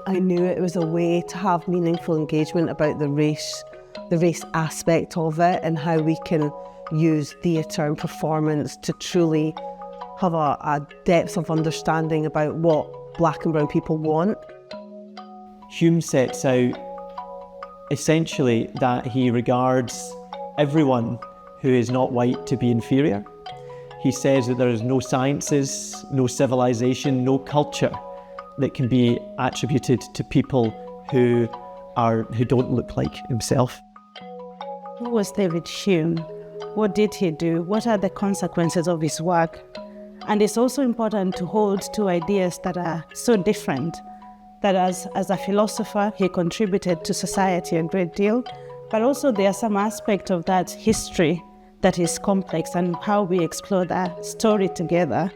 I knew it was a way to have meaningful engagement about the race aspect of it, and how we can use theatre and performance to truly have a depth of understanding about what Black and brown people want. Hume sets out essentially that he regards everyone who is not white to be inferior. He says that there is no sciences, no civilization, no culture that can be attributed to people who don't look like himself. Who was David Hume? What did he do? What are the consequences of his work? And it's also important to hold two ideas that are so different, that as a philosopher, he contributed to society a great deal, but also there are some aspect of that history that is complex, and how we explore that story together.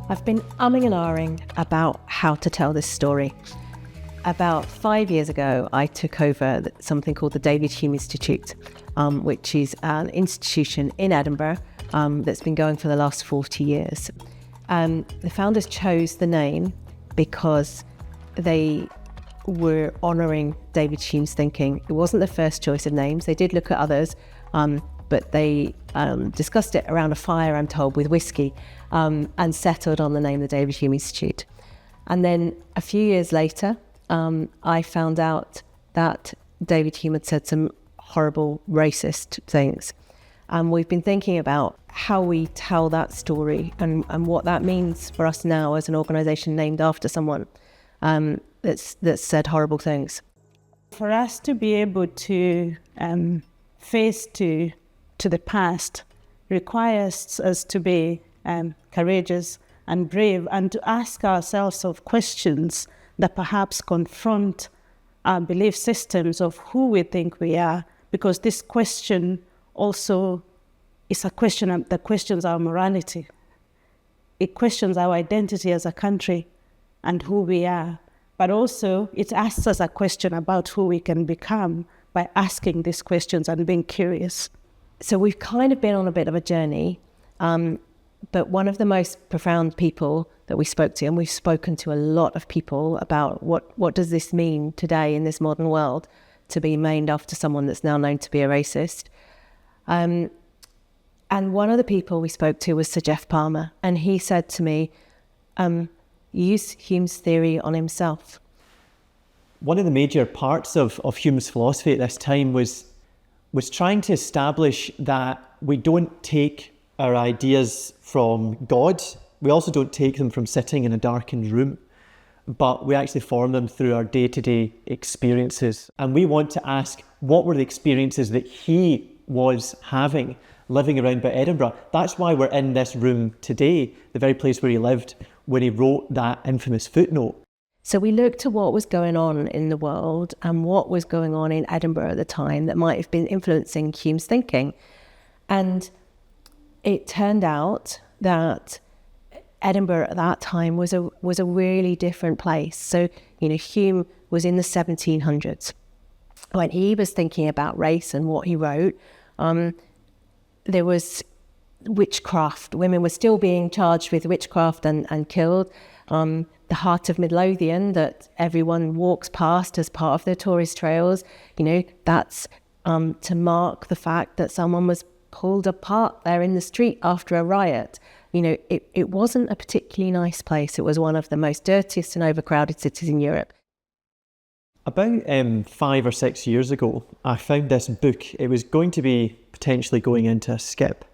I've been umming and ahhing about how to tell this story. About 5 years ago, I took over something called the David Hume Institute, which is an institution in Edinburgh that's been going for the last 40 years. The founders chose the name because they were honouring David Hume's thinking. It wasn't the first choice of names. They did look at others, but they discussed it around a fire, I'm told, with whiskey, and settled on the name of the David Hume Institute. And then a few years later, I found out that David Hume had said some horrible racist things. And we've been thinking about how we tell that story and what that means for us now as an organisation named after someone that's said horrible things. For us to be able to face to the past requires us to be courageous and brave, and to ask ourselves of questions that perhaps confront our belief systems of who we think we are, because this question also is a question that questions our morality. It questions our identity as a country and who we are, but also it asks us a question about who we can become by asking these questions and being curious. So we've kind of been on a bit of a journey, but one of the most profound people that we spoke to, and we've spoken to a lot of people about what does this mean today in this modern world to be named after someone that's now known to be a racist. And one of the people we spoke to was Sir Geoff Palmer, and he said to me, use Hume's theory on himself. One of the major parts of Hume's philosophy at this time was trying to establish that we don't take our ideas from God. We also don't take them from sitting in a darkened room, but we actually form them through our day-to-day experiences. And we want to ask, what were the experiences that he was having living around about Edinburgh? That's why we're in this room today, the very place where he lived when he wrote that infamous footnote. So we looked at what was going on in the world and what was going on in Edinburgh at the time that might have been influencing Hume's thinking. And it turned out that Edinburgh at that time was a really different place. So, Hume was in the 1700s. When he was thinking about race and what he wrote, there was witchcraft. Women were still being charged with witchcraft and killed. The heart of Midlothian that everyone walks past as part of their tourist trails, that's to mark the fact that someone was pulled apart there in the street after a riot. It wasn't a particularly nice place. It was one of the most dirtiest and overcrowded cities in Europe. About 5 or 6 years ago, I found this book. It was going to be potentially going into a skip,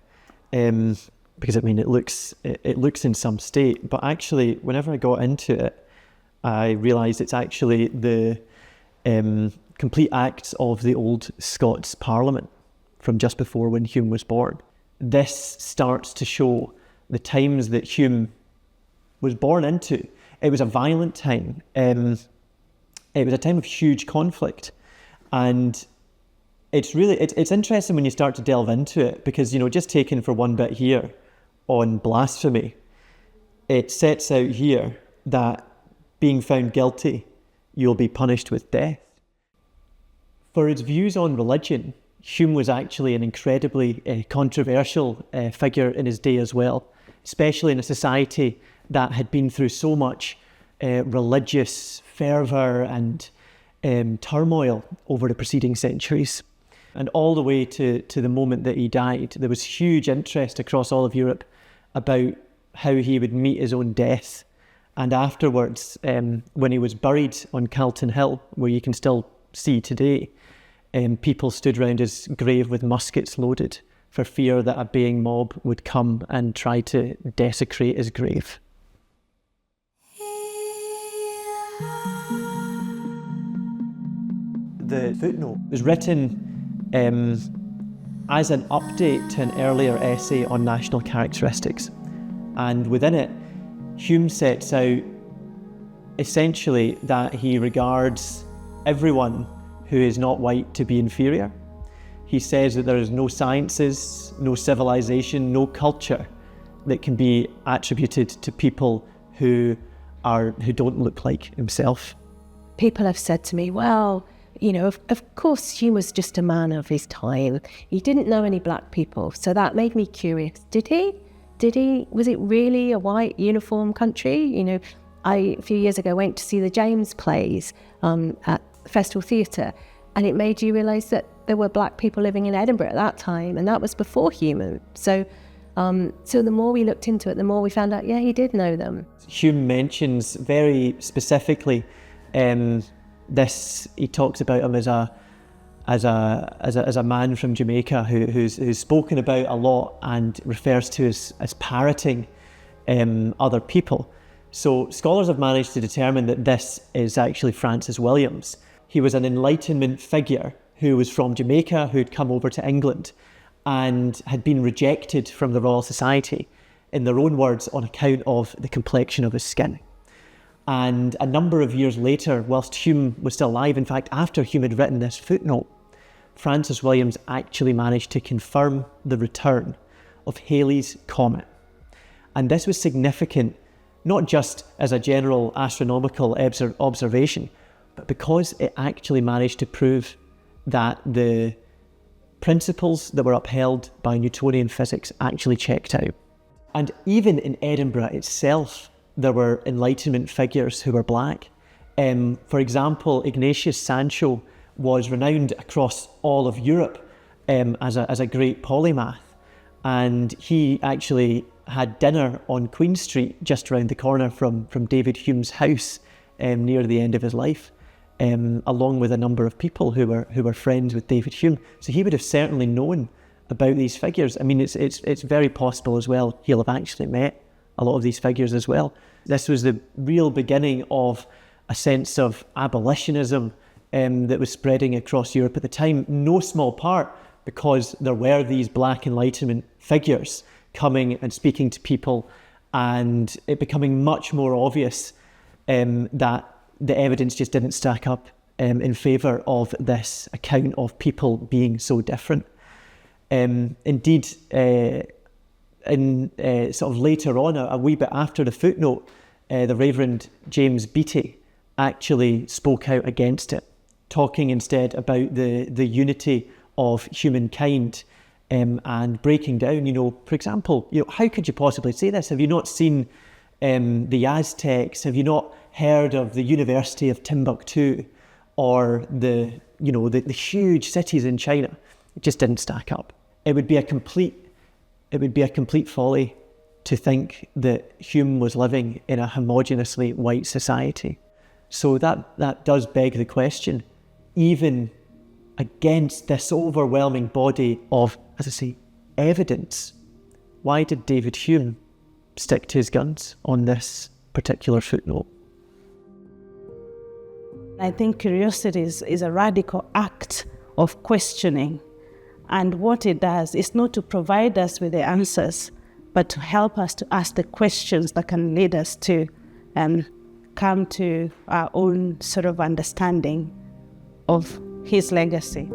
because it looks in some state. But actually, whenever I got into it, I realised it's actually the complete acts of the old Scots Parliament from just before when Hume was born. This starts to show the times that Hume was born into. It was a violent time. It was a time of huge conflict, and it's interesting when you start to delve into it, because just taken for one bit here on blasphemy, it sets out here that being found guilty you'll be punished with death. For his views on religion, Hume was actually an incredibly controversial figure in his day as well, especially in a society that had been through so much religious fervour and turmoil over the preceding centuries. And all the way to the moment that he died, there was huge interest across all of Europe about how he would meet his own death. And afterwards, when he was buried on Calton Hill, where you can still see today, people stood round his grave with muskets loaded for fear that a baying mob would come and try to desecrate his grave. The footnote was written as an update to an earlier essay on national characteristics. And within it, Hume sets out essentially that he regards everyone who is not white to be inferior. He says that there is no sciences, no civilization, no culture that can be attributed to people who don't look like himself. People have said to me, well, you know, of course Hume was just a man of his time. He didn't know any black people, so that made me curious. Did he? Was it really a white uniform country? You know, I, a few years ago, went to see the James plays at Festival Theatre, and it made you realise that there were black people living in Edinburgh at that time, and that was before Hume. So the more we looked into it, the more we found out, yeah, he did know them. Hume mentions very specifically this. He talks about him as a man from Jamaica who's spoken about a lot and refers to as parroting other people. So scholars have managed to determine that this is actually Francis Williams. He was an Enlightenment figure who was from Jamaica, who'd come over to England and had been rejected from the Royal Society, in their own words, on account of the complexion of his skin. And a number of years later, whilst Hume was still alive, in fact, after Hume had written this footnote, Francis Williams actually managed to confirm the return of Halley's Comet. And this was significant, not just as a general astronomical observation, but because it actually managed to prove that the principles that were upheld by Newtonian physics actually checked out. And even in Edinburgh itself, there were Enlightenment figures who were black. For example, Ignatius Sancho was renowned across all of Europe as a great polymath, and he actually had dinner on Queen Street, just around the corner from David Hume's house, near the end of his life, along with a number of people who were friends with David Hume. So he would have certainly known about these figures. I mean, it's very possible as well he'll have actually met a lot of these figures as well. This was the real beginning of a sense of abolitionism that was spreading across Europe at the time, no small part because there were these black Enlightenment figures coming and speaking to people, and it becoming much more obvious that the evidence just didn't stack up in favour of this account of people being so different. Indeed, sort of later on, a wee bit after the footnote, the Reverend James Beattie actually spoke out against it, talking instead about the unity of humankind and breaking down, for example, how could you possibly say this? Have you not seen the Aztecs? Have you not heard of the University of Timbuktu or the huge cities in China? It just didn't stack up. It would be a complete folly to think that Hume was living in a homogeneously white society. So that does beg the question, even against this overwhelming body of, as I say, evidence, why did David Hume stick to his guns on this particular footnote? I think curiosity is a radical act of questioning. And what it does is not to provide us with the answers, but to help us to ask the questions that can lead us to come to our own sort of understanding of his legacy.